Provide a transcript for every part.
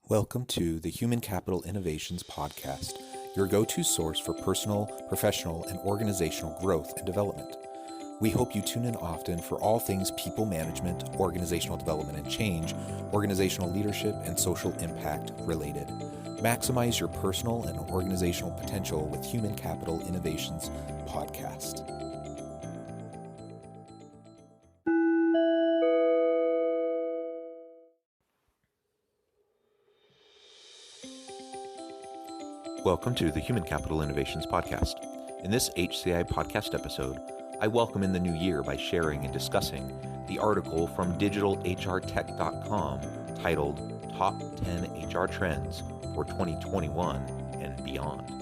Welcome to the Human Capital Innovations Podcast, your go-to source for personal, professional, and organizational growth and development. We hope you tune in often for all things people management, organizational development and change, organizational leadership, and social impact related. Maximize your personal and organizational potential with Human Capital Innovations Podcast. Welcome to the Human Capital Innovations Podcast. In this HCI podcast episode, I welcome in the new year by sharing and discussing the article from digitalhrtech.com titled Top 10 HR Trends for 2021 and Beyond.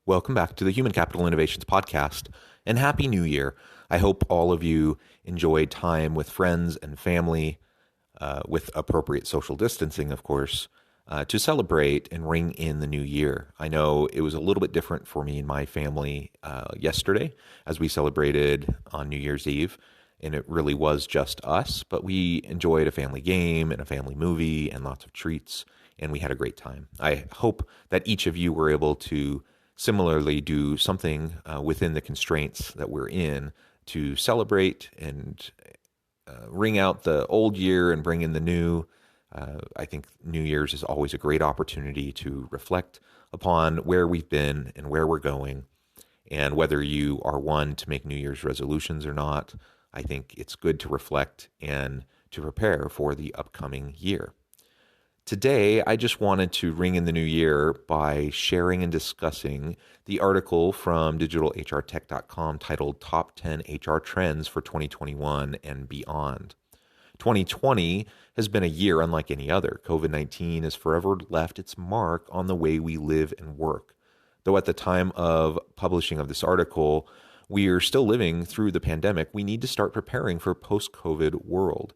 Welcome back to the Human Capital Innovations Podcast, and Happy New Year. I hope all of you enjoyed time with friends and family, with appropriate social distancing, of course, to celebrate and ring in the new year. I know it was a little bit different for me and my family yesterday as we celebrated on New Year's Eve, and it really was just us, but we enjoyed a family game and a family movie and lots of treats, and we had a great time. I hope that each of you were able to similarly do something within the constraints that we're in to celebrate and ring out the old year and bring in the new. I think New Year's is always a great opportunity to reflect upon where we've been and where we're going. And whether you are one to make New Year's resolutions or not, I think it's good to reflect and to prepare for the upcoming year. Today, I just wanted to ring in the new year by sharing and discussing the article from digitalhrtech.com titled Top 10 HR Trends for 2021 and Beyond. 2020 has been a year unlike any other. COVID-19 has forever left its mark on the way we live and work. Though at the time of publishing of this article, we are still living through the pandemic, we need to start preparing for a post-COVID world.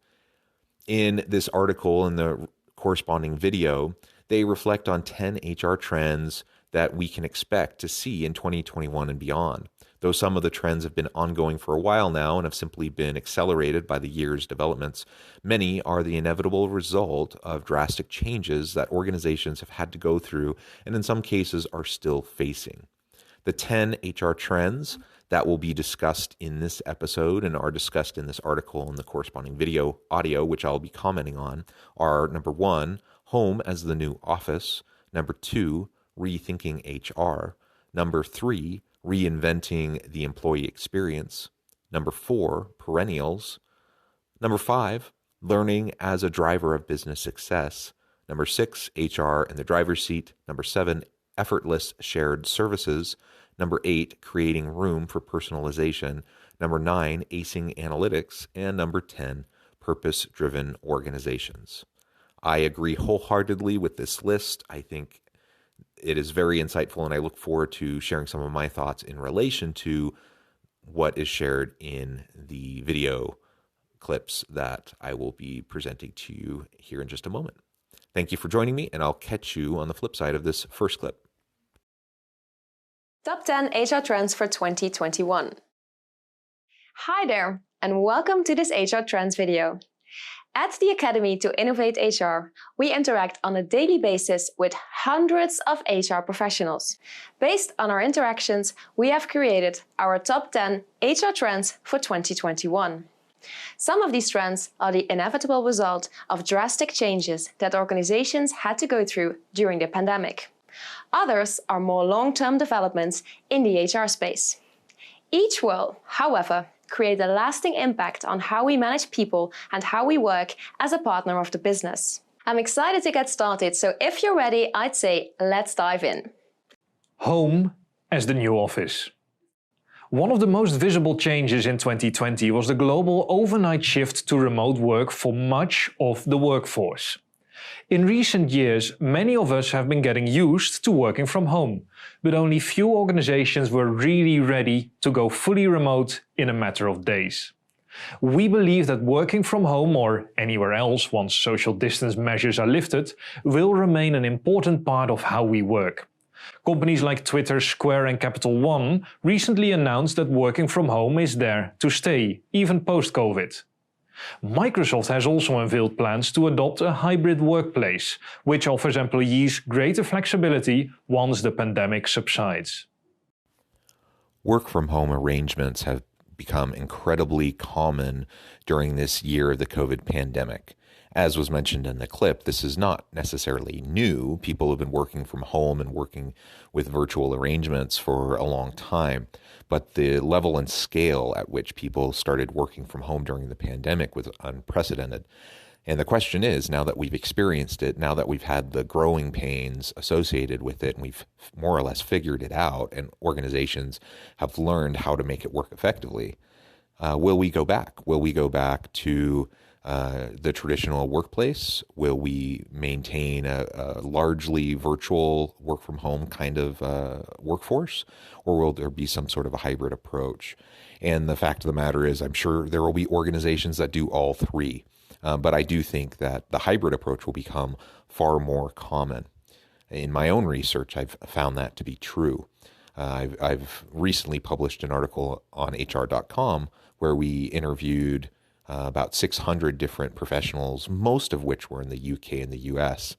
In this article, in the corresponding video, they reflect on 10 HR trends that we can expect to see in 2021 and beyond. Though some of the trends have been ongoing for a while now and have simply been accelerated by the year's developments, many are the inevitable result of drastic changes that organizations have had to go through and in some cases are still facing. The 10 HR trends that will be discussed in this episode and are discussed in this article and the corresponding video audio, which I'll be commenting on, are number 1, home as the new office. Number 2, rethinking HR. Number 3, reinventing the employee experience. Number 4, perennials. Number 5, learning as a driver of business success. Number 6, HR in the driver's seat. Number 7, effortless shared services. Number 8, creating room for personalization. Number 9, acing analytics. And number 10, purpose-driven organizations. I agree wholeheartedly with this list. I think it is very insightful, and I look forward to sharing some of my thoughts in relation to what is shared in the video clips that I will be presenting to you here in just a moment. Thank you for joining me, and I'll catch you on the flip side of this first clip. Top 10 HR Trends for 2021. Hi there, and welcome to this HR Trends video. At the Academy to Innovate HR, we interact on a daily basis with hundreds of HR professionals. Based on our interactions, we have created our top 10 HR trends for 2021. Some of these trends are the inevitable result of drastic changes that organizations had to go through during the pandemic. Others are more long-term developments in the HR space. Each will, however, create a lasting impact on how we manage people and how we work as a partner of the business. I'm excited to get started, so if you're ready, I'd say let's dive in. Home as the new office. One of the most visible changes in 2020 was the global overnight shift to remote work for much of the workforce. In recent years, many of us have been getting used to working from home, but only few organizations were really ready to go fully remote in a matter of days. We believe that working from home or anywhere else once social distance measures are lifted will remain an important part of how we work. Companies like Twitter, Square and Capital One recently announced that working from home is there to stay, even post-COVID. Microsoft has also unveiled plans to adopt a hybrid workplace, which offers employees greater flexibility once the pandemic subsides. Work from home arrangements have become incredibly common during this year of the COVID pandemic. As was mentioned in the clip, this is not necessarily new. People have been working from home and working with virtual arrangements for a long time. But the level and scale at which people started working from home during the pandemic was unprecedented. And the question is, now that we've experienced it, now that we've had the growing pains associated with it, and we've more or less figured it out, and organizations have learned how to make it work effectively, will we go back? Will we go back to the traditional workplace? Will we maintain a largely virtual work from home kind of workforce? Or will there be some sort of a hybrid approach? And the fact of the matter is, I'm sure there will be organizations that do all three. But I do think that the hybrid approach will become far more common. In my own research, I've found that to be true. I've recently published an article on HR.com where we interviewed about 600 different professionals, most of which were in the UK and the US.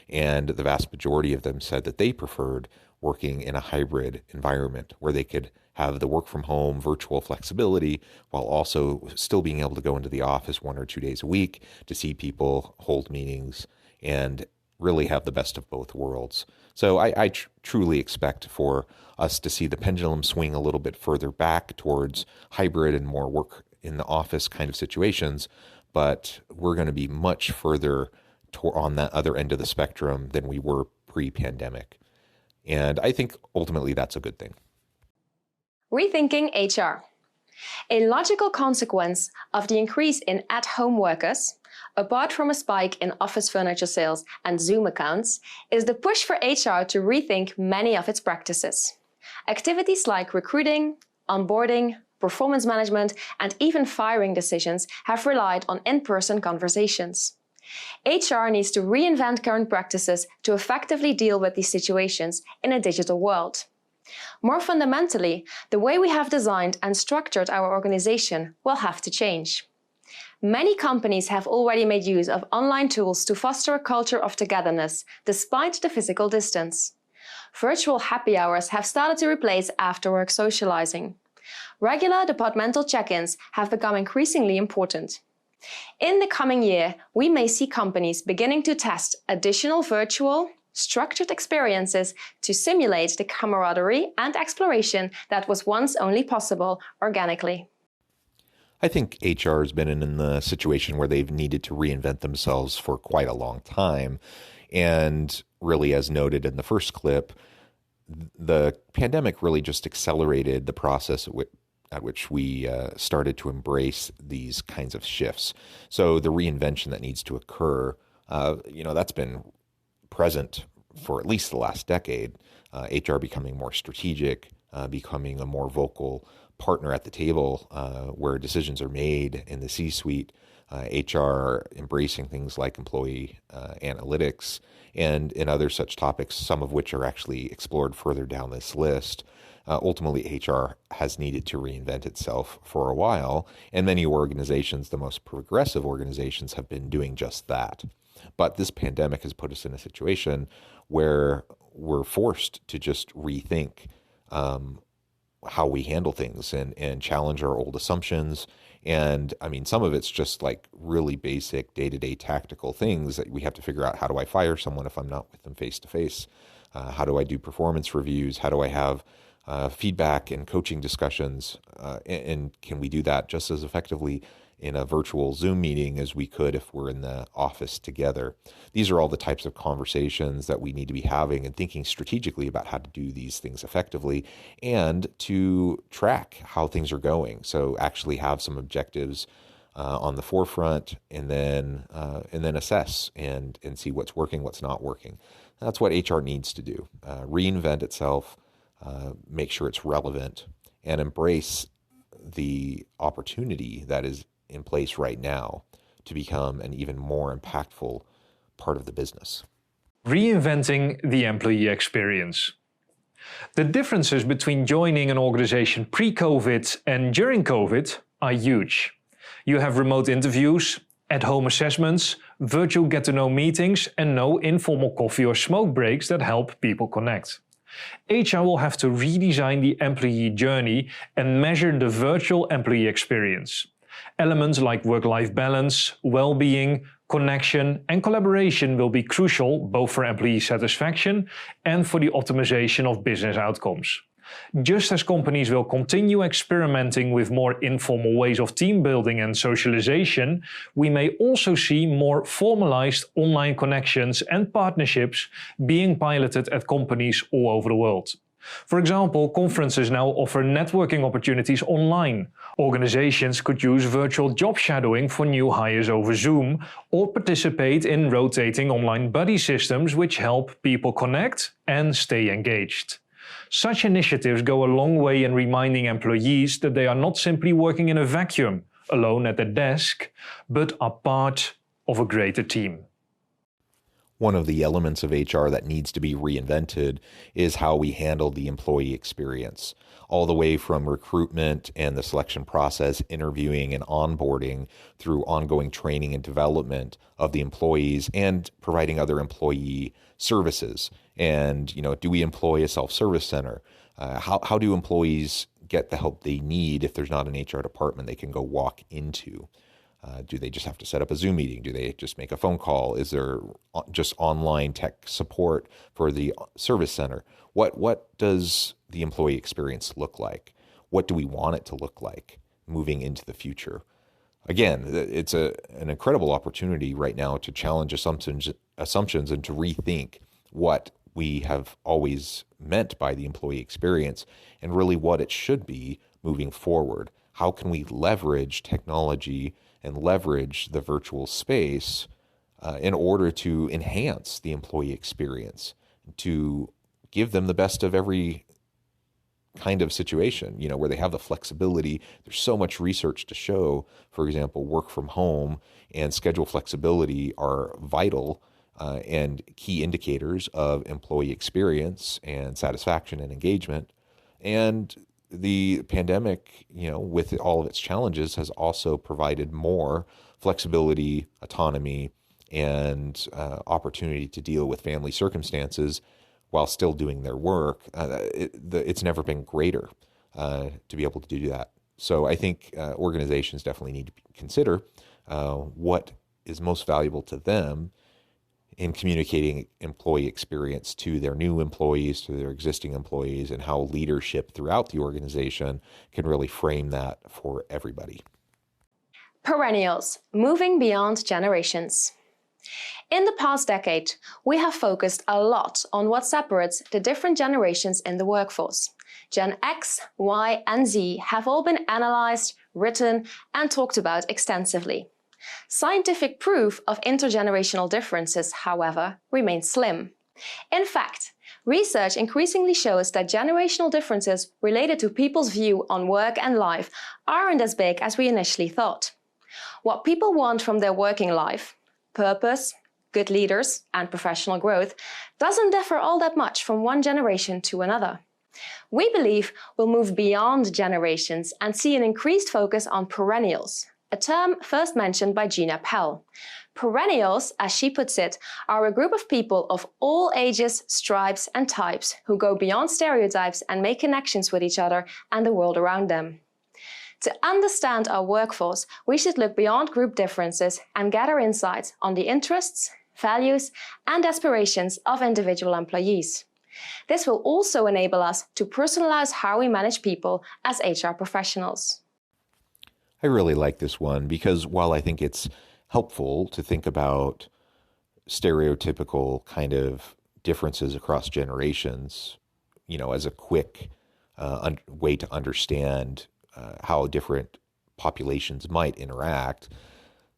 And the vast majority of them said that they preferred working in a hybrid environment where they could have the work from home virtual flexibility while also still being able to go into the office 1 or 2 days a week to see people, hold meetings, and really have the best of both worlds. So I truly expect for us to see the pendulum swing a little bit further back towards hybrid and more work in the office kind of situations, but we're going to be much further on that other end of the spectrum than we were pre-pandemic. And I think ultimately that's a good thing. Rethinking HR. A logical consequence of the increase in at-home workers, apart from a spike in office furniture sales and Zoom accounts, is the push for HR to rethink many of its practices. Activities like recruiting, onboarding, performance management, and even firing decisions have relied on in-person conversations. HR needs to reinvent current practices to effectively deal with these situations in a digital world. More fundamentally, the way we have designed and structured our organization will have to change. Many companies have already made use of online tools to foster a culture of togetherness, despite the physical distance. Virtual happy hours have started to replace after-work socializing. Regular departmental check-ins have become increasingly important. In the coming year, we may see companies beginning to test additional virtual, structured experiences to simulate the camaraderie and exploration that was once only possible organically. I think HR has been in the situation where they've needed to reinvent themselves for quite a long time. And really, as noted in the first clip, the pandemic really just accelerated the process at which we started to embrace these kinds of shifts. So the reinvention that needs to occur, that's been present for at least the last decade. HR becoming more strategic, becoming a more vocal partner at the table where decisions are made in the C-suite, HR embracing things like employee analytics and other such topics, some of which are actually explored further down this list. Ultimately, HR has needed to reinvent itself for a while, and many organizations, the most progressive organizations, have been doing just that. But this pandemic has put us in a situation where we're forced to just rethink how we handle things and challenge our old assumptions. And I mean, some of it's just like really basic day-to-day tactical things that we have to figure out. How do I fire someone if I'm not with them face to face? How do I do performance reviews? How do I have feedback and coaching discussions? And can we do that just as effectively in a virtual Zoom meeting as we could if we're in the office together? These are all the types of conversations that we need to be having and thinking strategically about how to do these things effectively and to track how things are going. So actually have some objectives on the forefront and then assess and see what's working, what's not working. That's what HR needs to do. Reinvent itself, make sure it's relevant, and embrace the opportunity that is in place right now to become an even more impactful part of the business. Reinventing the employee experience. The differences between joining an organization pre-COVID and during COVID are huge. You have remote interviews, at-home assessments, virtual get-to-know meetings, and no informal coffee or smoke breaks that help people connect. HR will have to redesign the employee journey and measure the virtual employee experience. Elements like work-life balance, well-being, connection, and collaboration will be crucial both for employee satisfaction and for the optimization of business outcomes. Just as companies will continue experimenting with more informal ways of team building and socialization, we may also see more formalized online connections and partnerships being piloted at companies all over the world. For example, conferences now offer networking opportunities online. Organizations could use virtual job shadowing for new hires over Zoom, or participate in rotating online buddy systems which help people connect and stay engaged. Such initiatives go a long way in reminding employees that they are not simply working in a vacuum, alone at their desk, but are part of a greater team. One of the elements of HR that needs to be reinvented is how we handle the employee experience, all the way from recruitment and the selection process, interviewing and onboarding, through ongoing training and development of the employees and providing other employee services. And, do we employ a self-service center? How do employees get the help they need if there's not an HR department they can go walk into? Do they just have to set up a Zoom meeting? Do they just make a phone call? Is there just online tech support for the service center? What does the employee experience look like? What do we want it to look like moving into the future? Again, it's an incredible opportunity right now to challenge assumptions and to rethink what we have always meant by the employee experience and really what it should be moving forward. How can we leverage technology and leverage the virtual space in order to enhance the employee experience, to give them the best of every kind of situation, where they have the flexibility. There's so much research to show, for example, work from home and schedule flexibility are vital and key indicators of employee experience and satisfaction and engagement. And the pandemic, with all of its challenges, has also provided more flexibility, autonomy, and opportunity to deal with family circumstances while still doing their work. It's never been greater to be able to do that. So I think organizations definitely need to consider what is most valuable to them in communicating employee experience to their new employees, to their existing employees, and how leadership throughout the organization can really frame that for everybody. Perennials, moving beyond generations. In the past decade, we have focused a lot on what separates the different generations in the workforce. Gen X, Y, and Z have all been analyzed, written, and talked about extensively. Scientific proof of intergenerational differences, however, remains slim. In fact, research increasingly shows that generational differences related to people's view on work and life aren't as big as we initially thought. What people want from their working life, purpose, good leaders, and professional growth, doesn't differ all that much from one generation to another. We believe we'll move beyond generations and see an increased focus on perennials, a term first mentioned by Gina Pell. Perennials, as she puts it, are a group of people of all ages, stripes, and types who go beyond stereotypes and make connections with each other and the world around them. To understand our workforce, we should look beyond group differences and gather insights on the interests, values, and aspirations of individual employees. This will also enable us to personalize how we manage people as HR professionals. I really like this one because while I think it's helpful to think about stereotypical kind of differences across generations, as a quick way to understand how different populations might interact,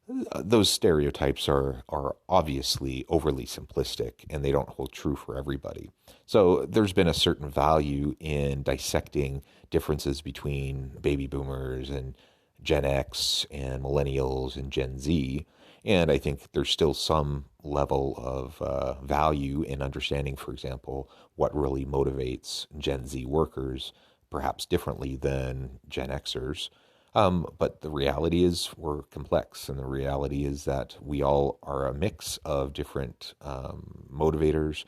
Those stereotypes are obviously overly simplistic and they don't hold true for everybody. So there's been a certain value in dissecting differences between baby boomers and Gen X and millennials and Gen Z. And I think there's still some level of value in understanding, for example, what really motivates Gen Z workers perhaps differently than Gen Xers. But the reality is we're complex, and the reality is that we all are a mix of different motivators,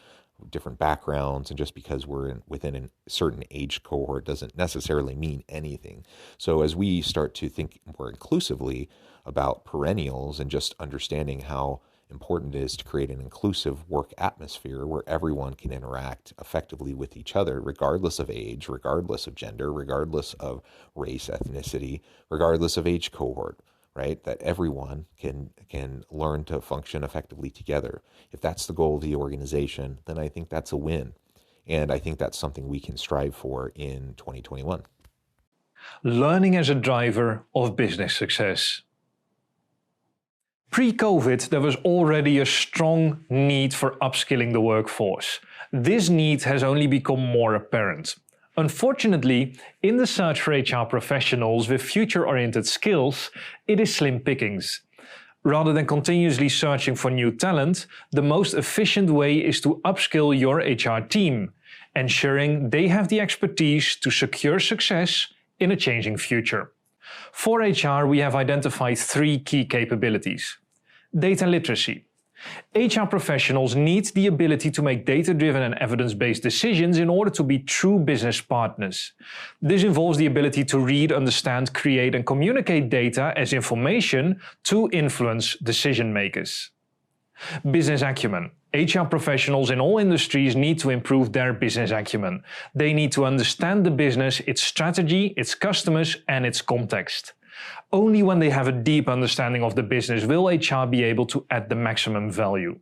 different backgrounds, and just because we're within a certain age cohort doesn't necessarily mean anything. So as we start to think more inclusively about perennials and just understanding how important it is to create an inclusive work atmosphere where everyone can interact effectively with each other, regardless of age, regardless of gender, regardless of race, ethnicity, regardless of age cohort, right? That everyone can learn to function effectively together. If that's the goal of the organization, then I think that's a win. And I think that's something we can strive for in 2021. Learning as a driver of business success. Pre-COVID, there was already a strong need for upskilling the workforce. This need has only become more apparent. Unfortunately, in the search for HR professionals with future-oriented skills, it is slim pickings. Rather than continuously searching for new talent, the most efficient way is to upskill your HR team, ensuring they have the expertise to secure success in a changing future. For HR, we have identified 3 key capabilities. Data literacy. HR professionals need the ability to make data-driven and evidence-based decisions in order to be true business partners. This involves the ability to read, understand, create, and communicate data as information to influence decision makers. Business acumen. HR professionals in all industries need to improve their business acumen. They need to understand the business, its strategy, its customers, and its context. Only when they have a deep understanding of the business will HR be able to add the maximum value.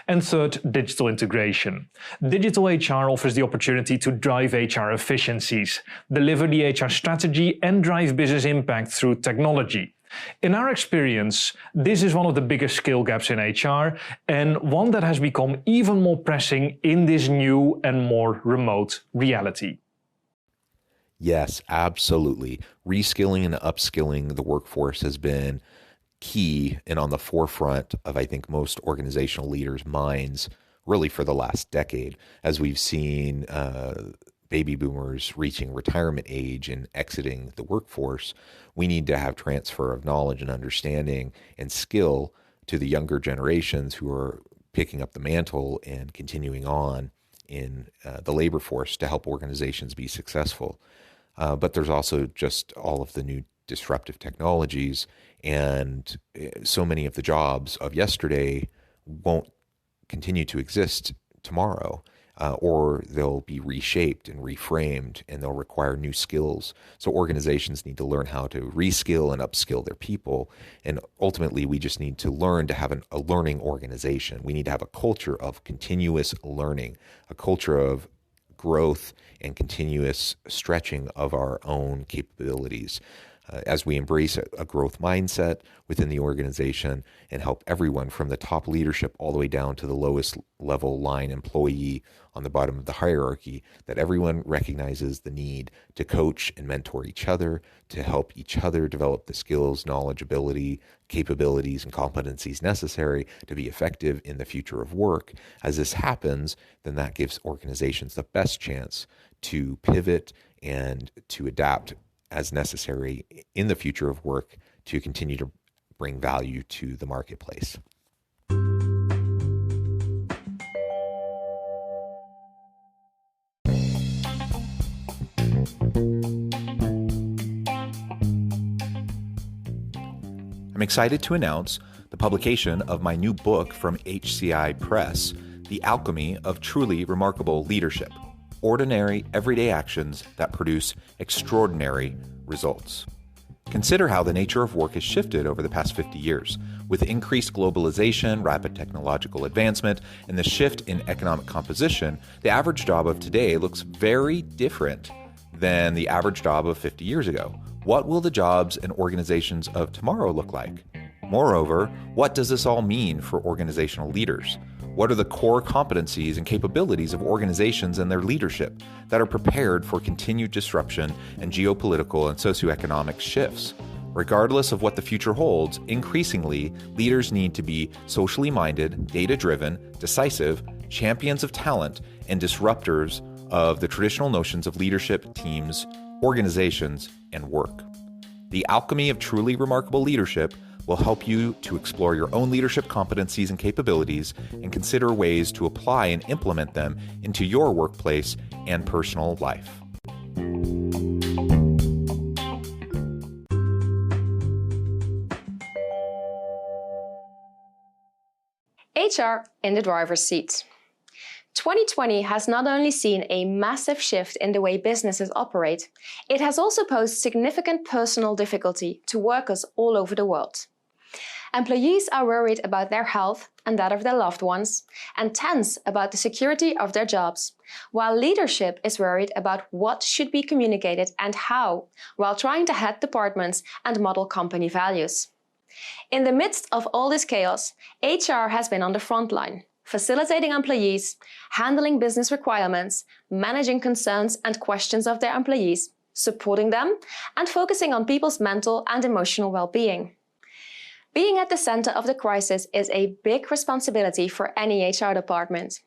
And third, digital integration. Digital HR offers the opportunity to drive HR efficiencies, deliver the HR strategy, and drive business impact through technology. In our experience, this is one of the biggest skill gaps in HR and one that has become even more pressing in this new and more remote reality. Yes, absolutely. Reskilling and upskilling the workforce has been key and on the forefront of, I think, most organizational leaders' minds really for the last decade, as we've seen baby boomers reaching retirement age and exiting the workforce. We need to have transfer of knowledge and understanding and skill to the younger generations who are picking up the mantle and continuing on in the labor force to help organizations be successful. But there's also just all of the new disruptive technologies, and so many of the jobs of yesterday won't continue to exist tomorrow, or they'll be reshaped and reframed, and they'll require new skills. So organizations need to learn how to reskill and upskill their people, and ultimately we just need to learn to have a learning organization. We need to have a culture of continuous learning, a culture of growth and continuous stretching of our own capabilities. As we embrace a growth mindset within the organization and help everyone from the top leadership all the way down to the lowest level line employee on the bottom of the hierarchy, that everyone recognizes the need to coach and mentor each other, to help each other develop the skills, knowledge, ability, capabilities, and competencies necessary to be effective in the future of work. As this happens, then that gives organizations the best chance to pivot and to adapt as necessary in the future of work to continue to bring value to the marketplace. I'm excited to announce the publication of my new book from HCI Press, The Alchemy of Truly Remarkable Leadership: Ordinary, Everyday Actions that Produce Extraordinary Results. Consider how the nature of work has shifted over the past 50 years. With increased globalization, rapid technological advancement, and the shift in economic composition, the average job of today looks very different than the average job of 50 years ago. What will the jobs and organizations of tomorrow look like? Moreover, what does this all mean for organizational leaders? What are the core competencies and capabilities of organizations and their leadership that are prepared for continued disruption and geopolitical and socioeconomic shifts? Regardless of what the future holds, increasingly, leaders need to be socially minded, data-driven, decisive, champions of talent, and disruptors of the traditional notions of leadership, teams, organizations, and work. The alchemy of truly remarkable leadership will help you to explore your own leadership competencies and capabilities and consider ways to apply and implement them into your workplace and personal life. HR in the driver's seat. 2020 has not only seen a massive shift in the way businesses operate, it has also posed significant personal difficulty to workers all over the world. Employees are worried about their health and that of their loved ones, and tense about the security of their jobs, while leadership is worried about what should be communicated and how, while trying to head departments and model company values. In the midst of all this chaos, HR has been on the front line, facilitating employees, handling business requirements, managing concerns and questions of their employees, supporting them, and focusing on people's mental and emotional well-being. Being at the center of the crisis is a big responsibility for any HR department.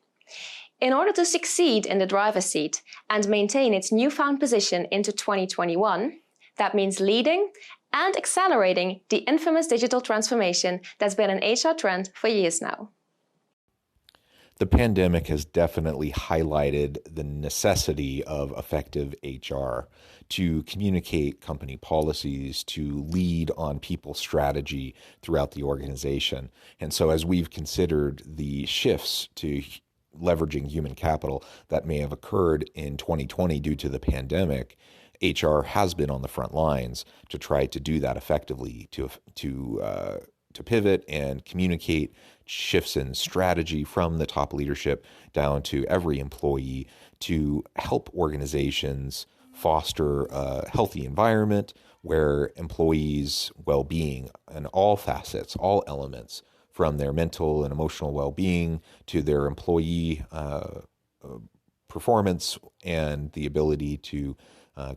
In order to succeed in the driver's seat and maintain its newfound position into 2021, that means leading and accelerating the infamous digital transformation that's been an HR trend for years now. The pandemic has definitely highlighted the necessity of effective HR to communicate company policies, to lead on people strategy throughout the organization. And so as we've considered the shifts to leveraging human capital that may have occurred in 2020 due to the pandemic, HR has been on the front lines to try to do that effectively, to pivot and communicate shifts in strategy from the top leadership down to every employee to help organizations foster a healthy environment where employees' well-being and all facets, all elements, from their mental and emotional well-being to their employee performance and the ability to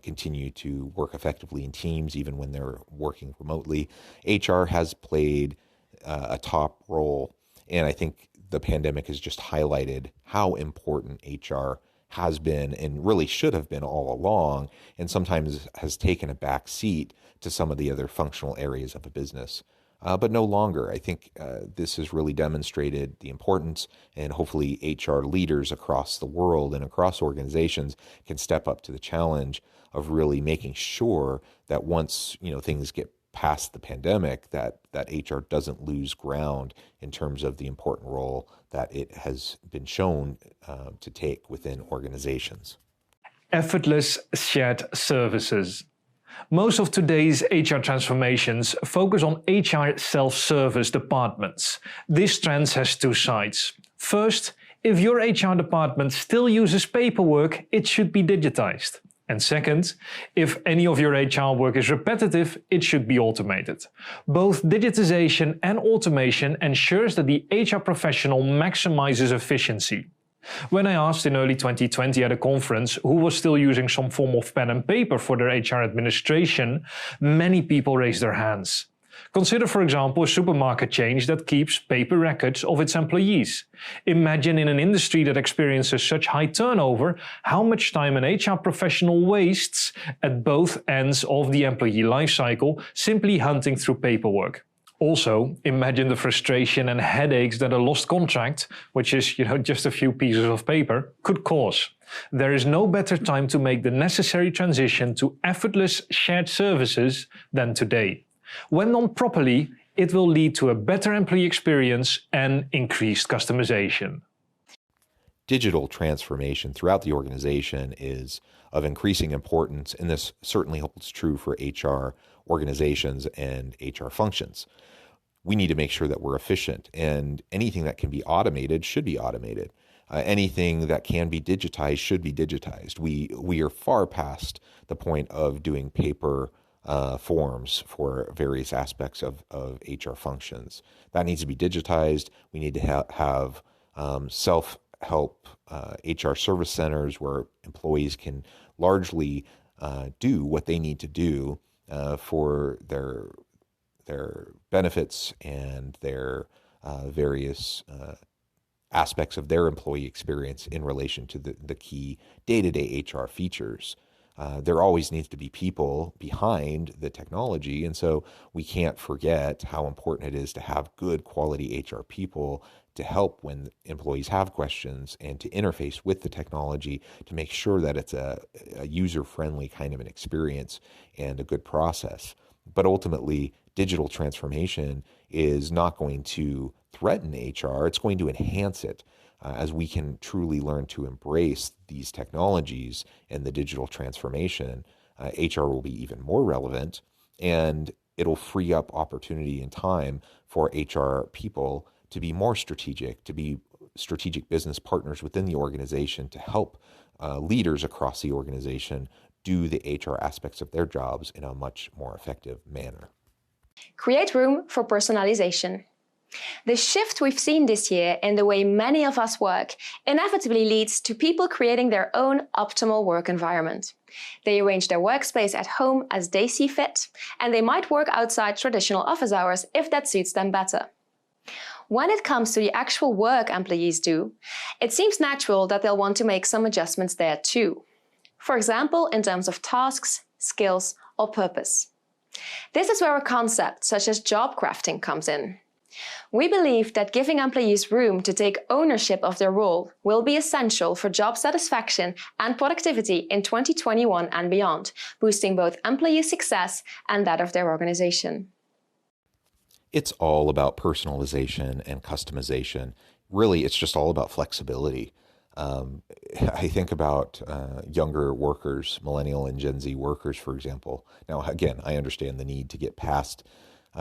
continue to work effectively in teams even when they're working remotely. HR has played a top role, and I think the pandemic has just highlighted how important HR has been and really should have been all along, and sometimes has taken a back seat to some of the other functional areas of a business. But no longer. I think this has really demonstrated the importance, and hopefully HR leaders across the world and across organizations can step up to the challenge of really making sure that once things get past the pandemic, that HR doesn't lose ground in terms of the important role that it has been shown to take within organizations. Effortless shared services. Most of today's HR transformations focus on HR self-service departments. This trend has two sides. First, if your HR department still uses paperwork, it should be digitized. And second, if any of your HR work is repetitive, it should be automated. Both digitization and automation ensures that the HR professional maximizes efficiency. When I asked in early 2020 at a conference who was still using some form of pen and paper for their HR administration, many people raised their hands. Consider, for example, a supermarket chain that keeps paper records of its employees. Imagine in an industry that experiences such high turnover, how much time an HR professional wastes at both ends of the employee life cycle simply hunting through paperwork. Also, imagine the frustration and headaches that a lost contract, which is just a few pieces of paper, could cause. There is no better time to make the necessary transition to effortless shared services than today. When done properly, it will lead to a better employee experience and increased customization. Digital transformation throughout the organization is of increasing importance, and this certainly holds true for HR organizations and HR functions. We need to make sure that we're efficient, and anything that can be automated should be automated. Anything that can be digitized should be digitized. We are far past the point of doing paper forms for various aspects of HR functions. That needs to be digitized. We need to have self-help HR service centers where employees can largely do what they need to do for their benefits and their various aspects of their employee experience in relation to the key day-to-day HR features. There always needs to be people behind the technology, and so we can't forget how important it is to have good quality HR people to help when employees have questions and to interface with the technology to make sure that it's a user-friendly kind of an experience and a good process. But ultimately, digital transformation is not going to threaten HR, it's going to enhance it. As we can truly learn to embrace these technologies and the digital transformation, HR will be even more relevant, and it'll free up opportunity and time for HR people to be more strategic, to be strategic business partners within the organization to help leaders across the organization do the HR aspects of their jobs in a much more effective manner. Create room for personalization. The shift we've seen this year in the way many of us work inevitably leads to people creating their own optimal work environment. They arrange their workspace at home as they see fit, and they might work outside traditional office hours if that suits them better. When it comes to the actual work employees do, it seems natural that they'll want to make some adjustments there too. For example, in terms of tasks, skills, or purpose. This is where a concept such as job crafting comes in. We believe that giving employees room to take ownership of their role will be essential for job satisfaction and productivity in 2021 and beyond, boosting both employee success and that of their organization. It's all about personalization and customization. Really, it's just all about flexibility. I think about younger workers, millennial and Gen Z workers, for example. Now, again, I understand the need to get past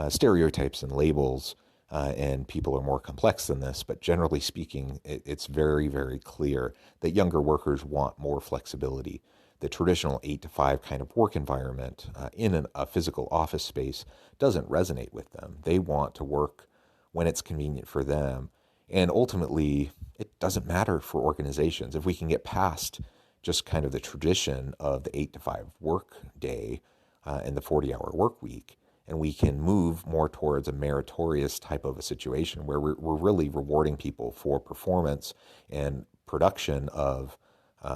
stereotypes and labels, and people are more complex than this. But generally speaking, it's very, very clear that younger workers want more flexibility. The traditional 8 to 5 kind of work environment in a physical office space doesn't resonate with them. They want to work when it's convenient for them. And ultimately, it doesn't matter for organizations. If we can get past just kind of the tradition of the 8 to 5 work day and the 40-hour work week, and we can move more towards a meritorious type of a situation where we're really rewarding people for performance and production of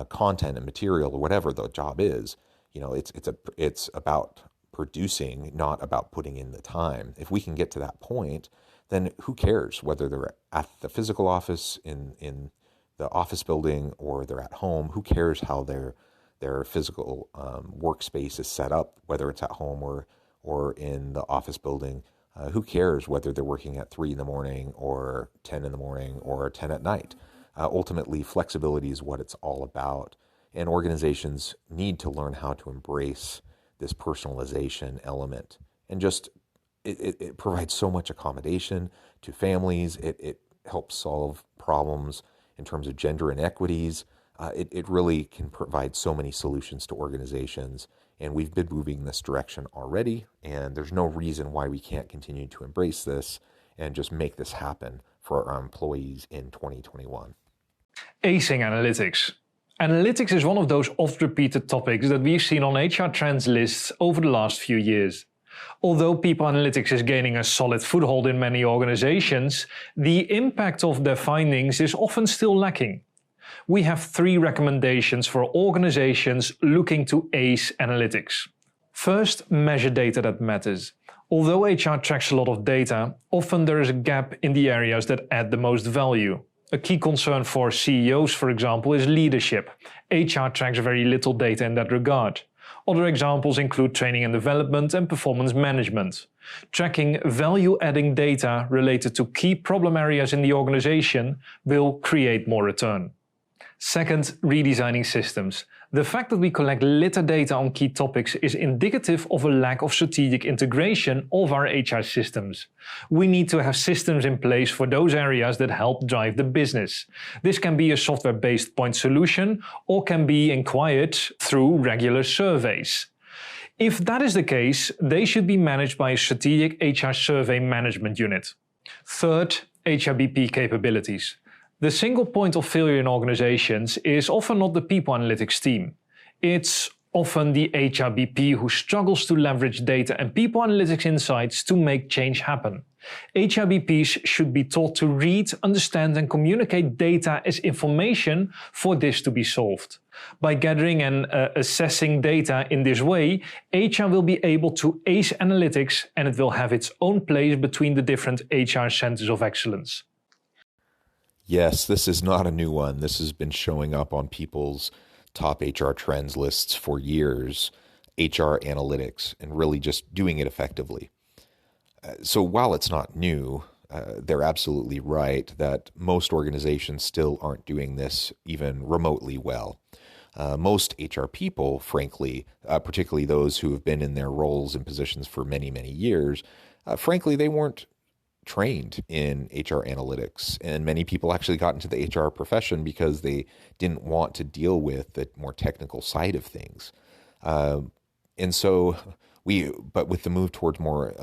content and material or whatever the job is. You know, it's about producing, not about putting in the time. If we can get to that point, then who cares whether they're at the physical office in the office building or they're at home? Who cares how their physical workspace is set up, whether it's at home or in the office building? Who cares whether they're working at 3 in the morning or 10 in the morning or 10 at night? Ultimately, flexibility is what it's all about. And organizations need to learn how to embrace this personalization element. And just, it provides so much accommodation to families. It helps solve problems in terms of gender inequities. It really can provide so many solutions to organizations. And we've been moving in this direction already. And there's no reason why we can't continue to embrace this and just make this happen for our employees in 2021. Acing analytics. Analytics is one of those oft-repeated topics that we've seen on HR trends lists over the last few years. Although people analytics is gaining a solid foothold in many organizations, the impact of their findings is often still lacking. We have 3 recommendations for organizations looking to ace analytics. First, measure data that matters. Although HR tracks a lot of data, often there is a gap in the areas that add the most value. A key concern for CEOs, for example, is leadership. HR tracks very little data in that regard. Other examples include training and development and performance management. Tracking value-adding data related to key problem areas in the organization will create more return. Second, redesigning systems. The fact that we collect little data on key topics is indicative of a lack of strategic integration of our HR systems. We need to have systems in place for those areas that help drive the business. This can be a software-based point solution or can be inquired through regular surveys. If that is the case, they should be managed by a strategic HR survey management unit. Third, HRBP capabilities. The single point of failure in organizations is often not the people analytics team. It's often the HRBP who struggles to leverage data and people analytics insights to make change happen. HRBPs should be taught to read, understand and communicate data as information for this to be solved. By gathering and assessing data in this way, HR will be able to ace analytics and it will have its own place between the different HR centers of excellence. Yes, this is not a new one. This has been showing up on people's top HR trends lists for years, HR analytics, and really just doing it effectively. So while it's not new, they're absolutely right that most organizations still aren't doing this even remotely well. Most HR people, frankly, particularly those who have been in their roles and positions for many, many years, frankly, they weren't trained in HR analytics. And many people actually got into the HR profession because they didn't want to deal with the more technical side of things. And so but with the move towards more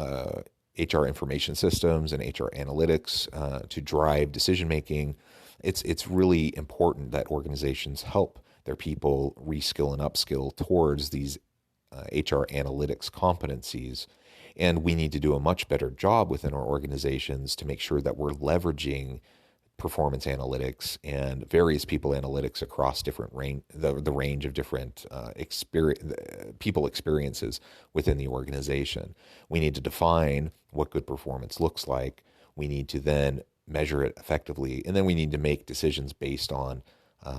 HR information systems and HR analytics to drive decision making, it's really important that organizations help their people reskill and upskill towards these HR analytics competencies. And we need to do a much better job within our organizations to make sure that we're leveraging performance analytics and various people analytics across different the range of different people experiences within the organization. We need to define what good performance looks like. We need to then measure it effectively, and then we need to make decisions based on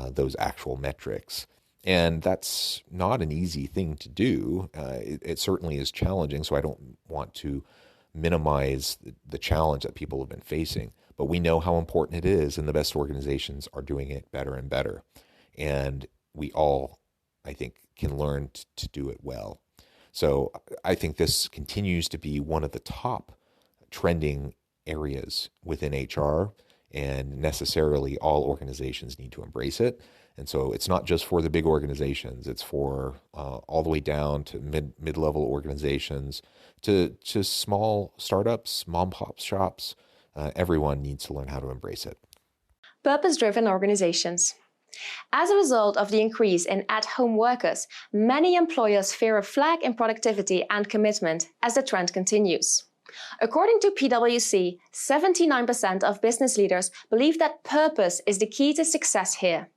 those actual metrics. And that's not an easy thing to do. It certainly is challenging, so I don't want to minimize the challenge that people have been facing. But we know how important it is, and the best organizations are doing it better and better. And we all, I think, can learn to do it well. So I think this continues to be one of the top trending areas within HR, and necessarily all organizations need to embrace it. And so it's not just for the big organizations, it's for all the way down to mid-level organizations, to small startups, mom-pop shops. Everyone needs to learn how to embrace it. Purpose-driven organizations. As a result of the increase in at-home workers, many employers fear a flag in productivity and commitment as the trend continues. According to PwC, 79% of business leaders believe that purpose is the key to success here.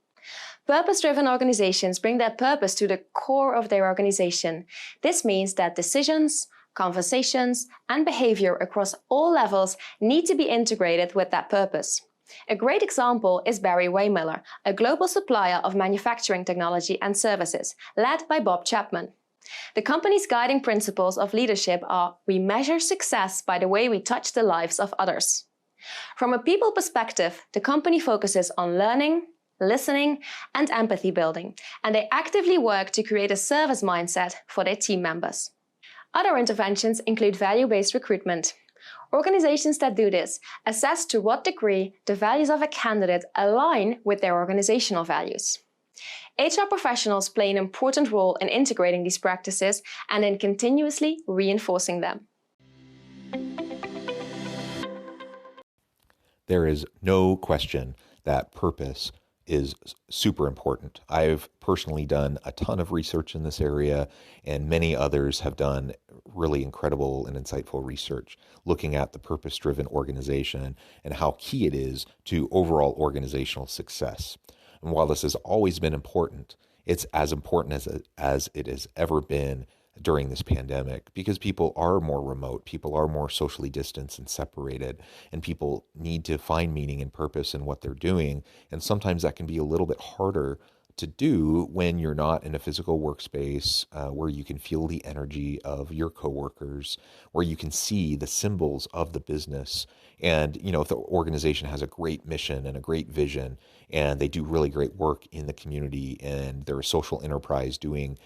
Purpose-driven organizations bring their purpose to the core of their organization. This means that decisions, conversations, and behavior across all levels need to be integrated with that purpose. A great example is Barry Waymiller, a global supplier of manufacturing technology and services, led by Bob Chapman. The company's guiding principles of leadership are: we measure success by the way we touch the lives of others. From a people perspective, the company focuses on learning, listening, and empathy building, and they actively work to create a service mindset for their team members. Other interventions include value-based recruitment. Organizations that do this assess to what degree the values of a candidate align with their organizational values. HR professionals play an important role in integrating these practices and in continuously reinforcing them. There is no question that purpose is super important. I've personally done a ton of research in this area, and many others have done really incredible and insightful research looking at the purpose-driven organization and how key it is to overall organizational success. And while this has always been important, it's as important as it has ever been during this pandemic, because people are more remote, people are more socially distanced and separated, and people need to find meaning and purpose in what they're doing. And sometimes that can be a little bit harder to do when you're not in a physical workspace where you can feel the energy of your coworkers, where you can see the symbols of the business. And, you know, if the organization has a great mission and a great vision, and they do really great work in the community, and they're a social enterprise doing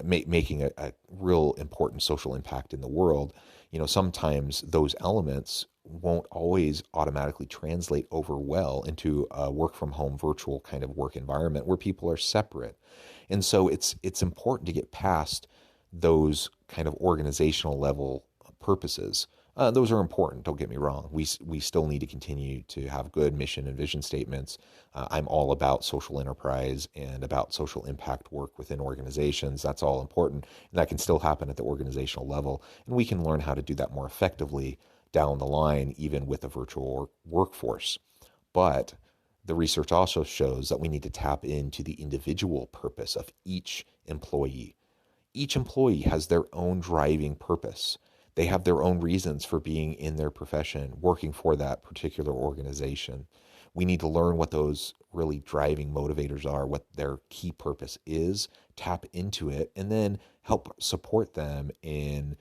making a real important social impact in the world, you know, sometimes those elements won't always automatically translate over well into a work from home virtual kind of work environment where people are separate. And so it's important to get past those kind of organizational level purposes. Those are important, don't get me wrong. We still need to continue to have good mission and vision statements. I'm all about social enterprise and about social impact work within organizations. That's all important. And that can still happen at the organizational level. And we can learn how to do that more effectively down the line, even with a virtual workforce. But the research also shows that we need to tap into the individual purpose of each employee. Each employee has their own driving purpose. They have their own reasons for being in their profession, working for that particular organization. We need to learn what those really driving motivators are, what their key purpose is, tap into it, and then help support them in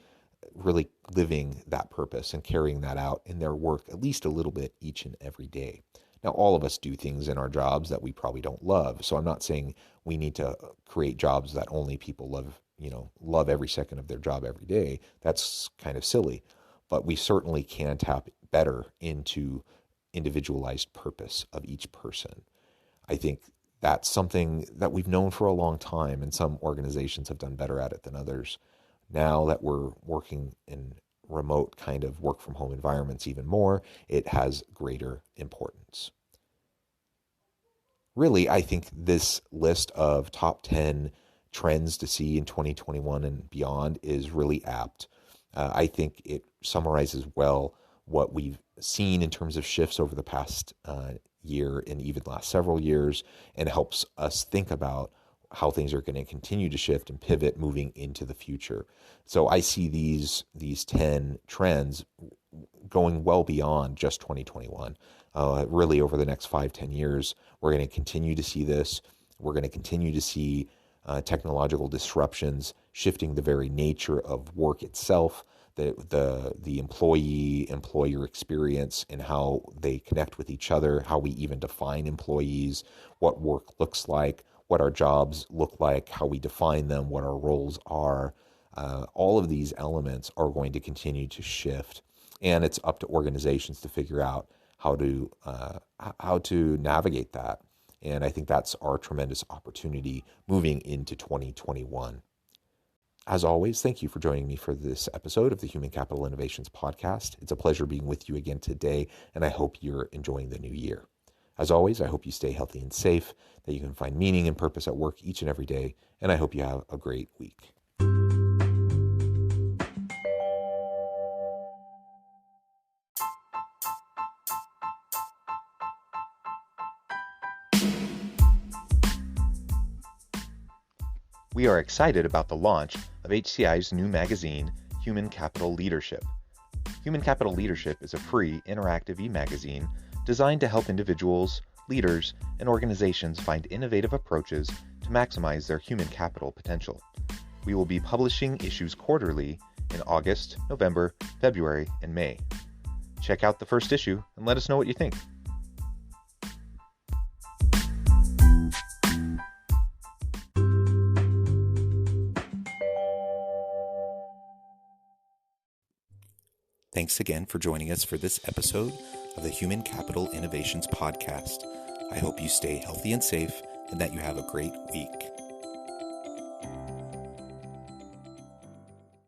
really living that purpose and carrying that out in their work at least a little bit each and every day. Now, all of us do things in our jobs that we probably don't love. So I'm not saying we need to create jobs that only people love every second of their job every day. That's kind of silly. But we certainly can tap better into individualized purpose of each person. I think that's something that we've known for a long time, and some organizations have done better at it than others. Now that we're working in remote kind of work from home environments even more, it has greater importance. Really, I think this list of top 10 trends to see in 2021 and beyond is really apt. I think it summarizes well what we've seen in terms of shifts over the past year and even last several years, and helps us think about how things are going to continue to shift and pivot moving into the future. So I see these 10 trends going well beyond just 2021. Really over the next 5-10 years, we're going to continue to see this. We're going to continue to see technological disruptions shifting the very nature of work itself, the employee-employer experience, and how they connect with each other, how we even define employees, what work looks like, what our jobs look like, how we define them, what our roles are. All of these elements are going to continue to shift, and it's up to organizations to figure out how to navigate that. And I think that's our tremendous opportunity moving into 2021. As always, thank you for joining me for this episode of the Human Capital Innovations Podcast. It's a pleasure being with you again today, and I hope you're enjoying the new year. As always, I hope you stay healthy and safe, that you can find meaning and purpose at work each and every day, and I hope you have a great week. We are excited about the launch of HCI's new magazine, Human Capital Leadership. Human Capital Leadership is a free, interactive e-magazine designed to help individuals, leaders, and organizations find innovative approaches to maximize their human capital potential. We will be publishing issues quarterly in August, November, February, and May. Check out the first issue and let us know what you think. Thanks again for joining us for this episode of the Human Capital Innovations Podcast. I hope you stay healthy and safe and that you have a great week.